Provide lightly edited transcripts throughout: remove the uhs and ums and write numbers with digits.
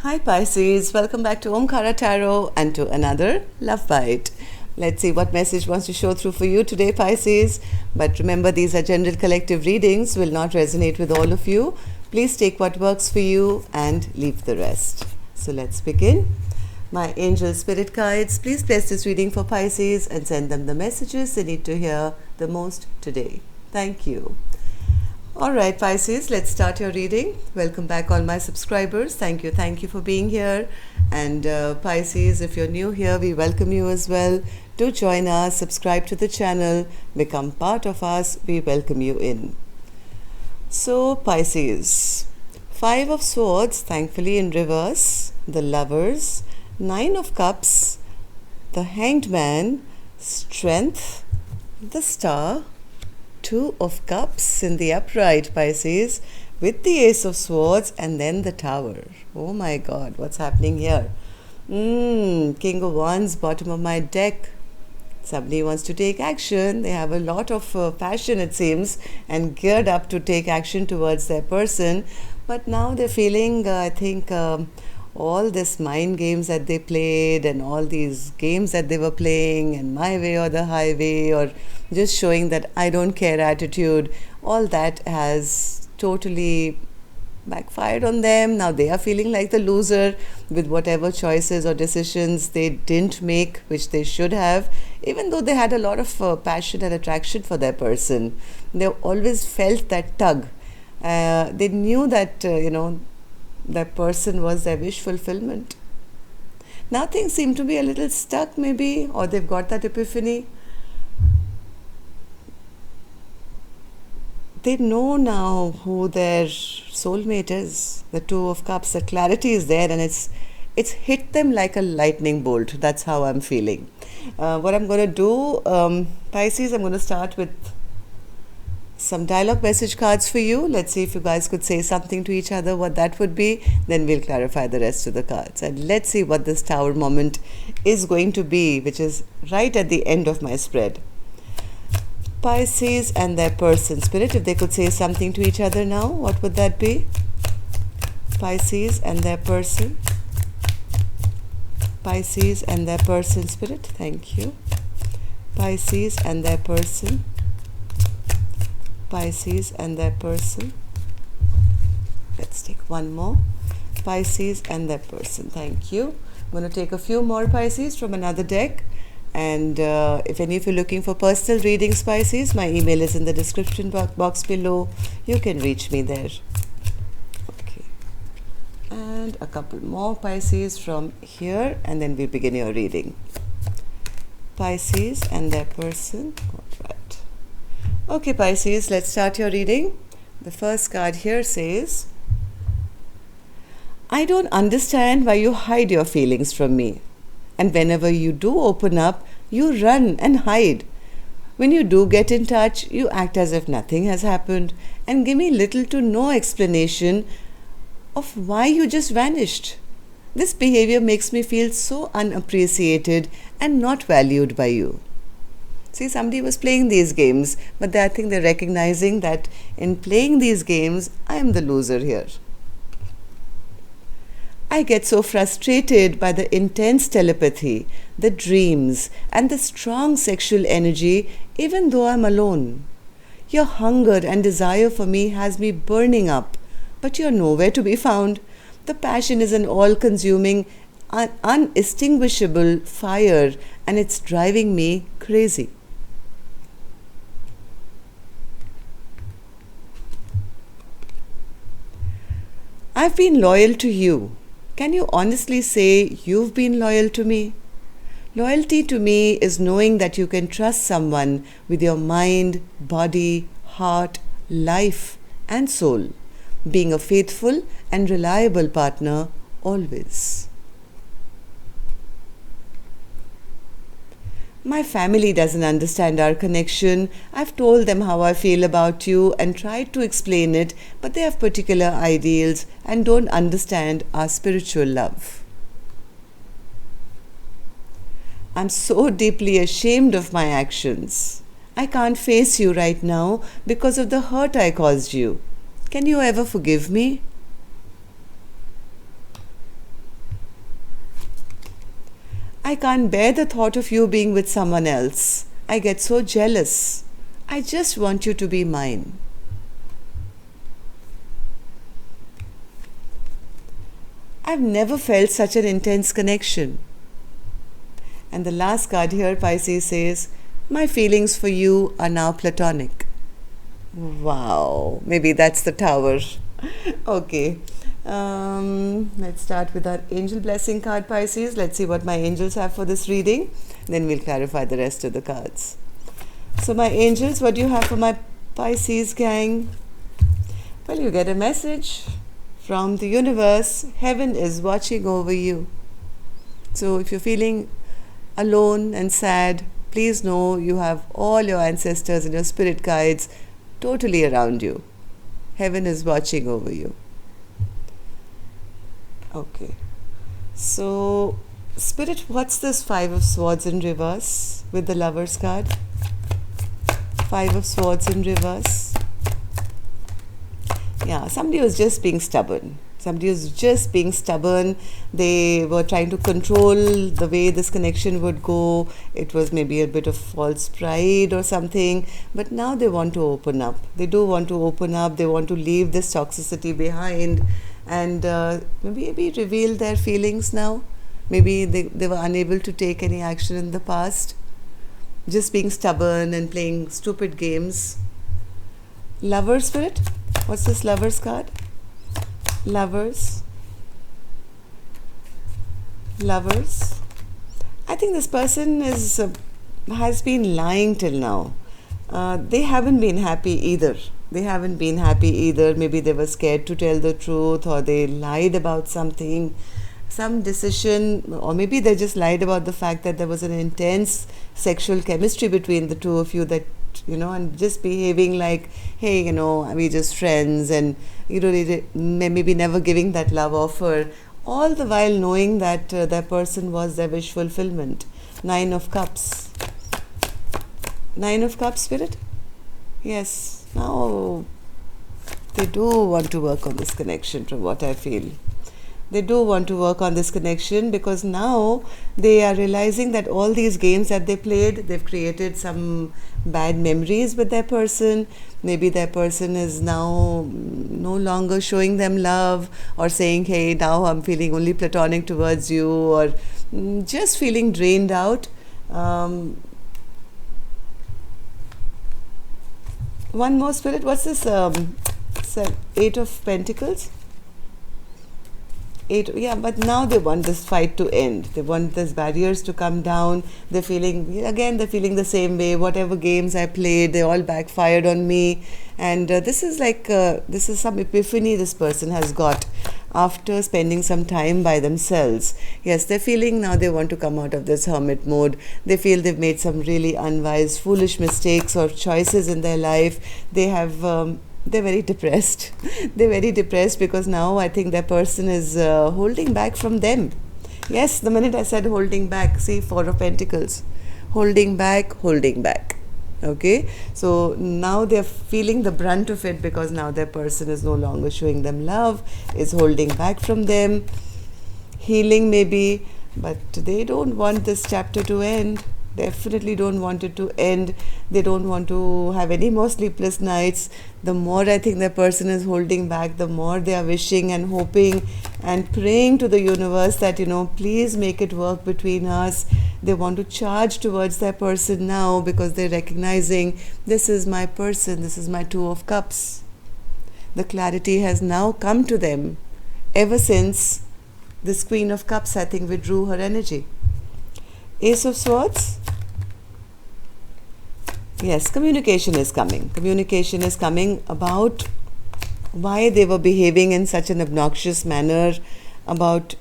Hi Pisces, welcome back to Omkara Tarot and to another Love Bite. Let's see what message wants to show through for you today, Pisces. But remember, these are general collective readings, will not resonate with all of you. Please take what works for you and leave the rest. So let's begin. My angel spirit guides, please bless this reading for Pisces and send them the messages they need to hear the most today. Thank you. Alright Pisces, let's start your reading. Welcome back all my subscribers. Thank you for being here. And Pisces, if you're new here, we welcome you as well. Do join us, subscribe to the channel, become part of us. We welcome you in. So Pisces, 5 of Swords, thankfully in reverse, the Lovers, 9 of Cups, the Hanged Man, Strength, the Star, 2 of Cups in the upright, Pisces, with the Ace of Swords and then the Tower. Oh my God, what's happening here? King of Wands, bottom of my deck. Somebody wants to take action. They have a lot of passion, it seems, and geared up to take action towards their person. But now they're feeling, I think, all this mind games that they played and all these games that they were playing and my way or the highway or just showing that I don't care attitude, all that has totally backfired on them. Now they are feeling like the loser with whatever choices or decisions they didn't make, which they should have, even though they had a lot of passion and attraction for their person. They always felt that tug. They knew that, that person was their wish fulfillment. Now things seem to be a little stuck maybe, or they've got that epiphany. They know now who their soulmate is. The 2 of Cups, the clarity is there and it's hit them like a lightning bolt. That's how I'm feeling. What I'm going to do, Pisces, I'm going to start with some dialogue message cards for you. Let's see if you guys could say something to each other, what that would be. Then we'll clarify the rest of the cards. And let's see what this Tower moment is going to be, which is right at the end of my spread. Pisces and their person. Spirit, if they could say something to each other now, what would that be? Pisces and their person. Pisces and their person, Spirit. Thank you. Pisces and their person. Pisces and their person. Let's take one more. Pisces and their person. Thank you. I'm going to take a few more Pisces from another deck. And if any of you are looking for personal readings, Pisces, my email is in the description box below. You can reach me there. Okay. And a couple more Pisces from here, and then we begin your reading. Pisces and their person. All right. Okay, Pisces, let's start your reading. The first card here says, I don't understand why you hide your feelings from me. And whenever you do open up, you run and hide. When you do get in touch, you act as if nothing has happened and give me little to no explanation of why you just vanished. This behavior makes me feel so unappreciated and not valued by you. See, somebody was playing these games, but I think they're recognizing that in playing these games, I am the loser here. I get so frustrated by the intense telepathy, the dreams, and the strong sexual energy, even though I'm alone. Your hunger and desire for me has me burning up, but you're nowhere to be found. The passion is an all-consuming, unextinguishable fire, and it's driving me crazy. I've been loyal to you. Can you honestly say you've been loyal to me? Loyalty to me is knowing that you can trust someone with your mind, body, heart, life, and soul, being a faithful and reliable partner always. My family doesn't understand our connection. I've told them how I feel about you and tried to explain it, but they have particular ideals and don't understand our spiritual love. I'm so deeply ashamed of my actions. I can't face you right now because of the hurt I caused you. Can you ever forgive me? I can't bear the thought of you being with someone else. I get so jealous. I just want you to be mine. I've never felt such an intense connection. And the last card here, Pisces, says, my feelings for you are now platonic. Wow, maybe that's the Tower. Okay, let's start with our angel blessing card, Pisces. Let's see what my angels have for this reading. Then we'll clarify the rest of the cards. So my angels, what do you have for my Pisces gang? Well, you get a message from the universe. Heaven is watching over you. So if you're feeling alone and sad, please know you have all your ancestors and your spirit guides totally around you. Heaven is watching over you. Okay. So, Spirit, what's this Five of Swords in reverse with the Lovers card? Five of Swords in reverse. Yeah, somebody was just being stubborn. Somebody was just being stubborn. They were trying to control the way this connection would go. It was maybe a bit of false pride or something. But now they want to open up. They do want to open up. They want to leave this toxicity behind and maybe reveal their feelings now. Maybe they were unable to take any action in the past. Just being stubborn and playing stupid games. Lover Spirit? What's this Lovers card? Lovers. I think this person has been lying till now. They haven't been happy either. Maybe they were scared to tell the truth, or they lied about something, some decision, or maybe they just lied about the fact that there was an intense sexual chemistry between the two of you, that and just behaving like, hey, we're just friends, and maybe never giving that love offer, all the while knowing that that person was their wish fulfillment. Nine of Cups, Spirit. Yes, now they do want to work on this connection, from what I feel. They do want to work on this connection, because now they are realizing that all these games that they played, they've created some bad memories with their person. Maybe their person is now no longer showing them love, or saying, hey, now I'm feeling only platonic towards you, or just feeling drained out. One more, Spirit. What's this? Eight of Pentacles. Yeah, but now they want this fight to end. They want these barriers to come down. They're feeling the same way. Whatever games I played, they all backfired on me. And this is some epiphany this person has got after spending some time by themselves. Yes, they're feeling now they want to come out of this hermit mode. They feel they've made some really unwise, foolish mistakes or choices in their life. They're very depressed. They're very depressed because now I think their person is holding back from them. Yes, the minute I said holding back, see, Four of Pentacles. Holding back. Okay, so now they're feeling the brunt of it, because now their person is no longer showing them love, is holding back from them. Healing maybe, but they don't want this chapter to end. Definitely don't want it to end. They don't want to have any more sleepless nights. The more I think their person is holding back, the more they are wishing and hoping and praying to the universe that, please make it work between us. They want to charge towards their person now, because they're recognizing, this is my person, this is my Two of Cups. The clarity has now come to them ever since this Queen of Cups, I think, withdrew her energy. Ace of Swords. Yes, communication is coming. Communication is coming about why they were behaving in such an obnoxious manner, about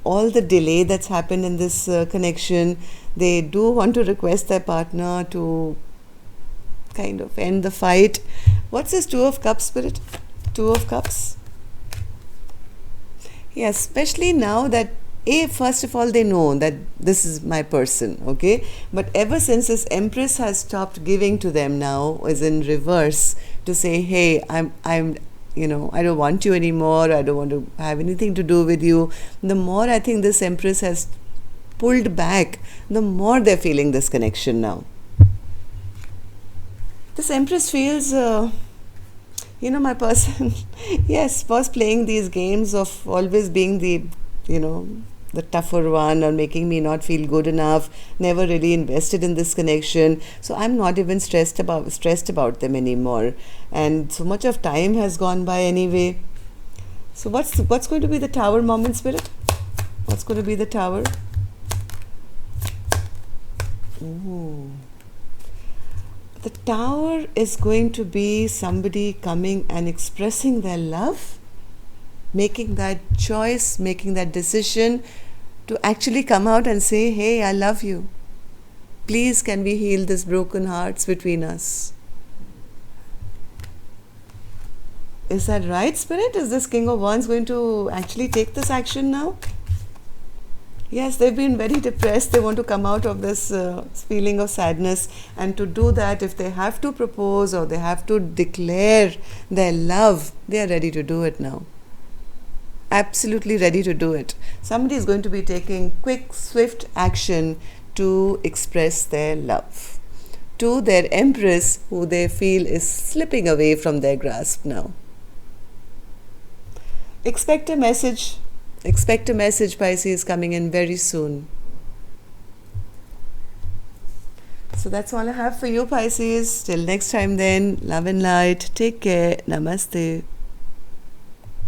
all the delay that's happened in this connection. They do want to request their partner to kind of end the fight. What's this Two of Cups, Spirit? Two of Cups. Yes, especially now that first of all, they know that this is my person, okay? But ever since this Empress has stopped giving to them now, is in reverse, to say, hey, I'm I don't want you anymore, I don't want to have anything to do with you. The more I think this Empress has pulled back, the more they're feeling this connection now. This Empress feels, my person, yes, was playing these games of always being the tougher one, or making me not feel good enough, never really invested in this connection. So I'm not even stressed about them anymore. And so much of time has gone by anyway. So what's going to be the Tower moment, Spirit? What's going to be the Tower? Ooh. The Tower is going to be somebody coming and expressing their love, making that choice, making that decision to actually come out and say, hey, I love you. Please, can we heal these broken hearts between us? Is that right, Spirit? Is this King of Wands going to actually take this action now? Yes, they've been very depressed. They want to come out of this feeling of sadness. And to do that, if they have to propose or they have to declare their love, they are ready to do it now. Absolutely ready to do it. Somebody is going to be taking quick, swift action to express their love to their Empress, who they feel is slipping away from their grasp now. Expect a message, Pisces, coming in very soon. So that's all I have for you, Pisces. Till next time then, love and light. Take care. Namaste.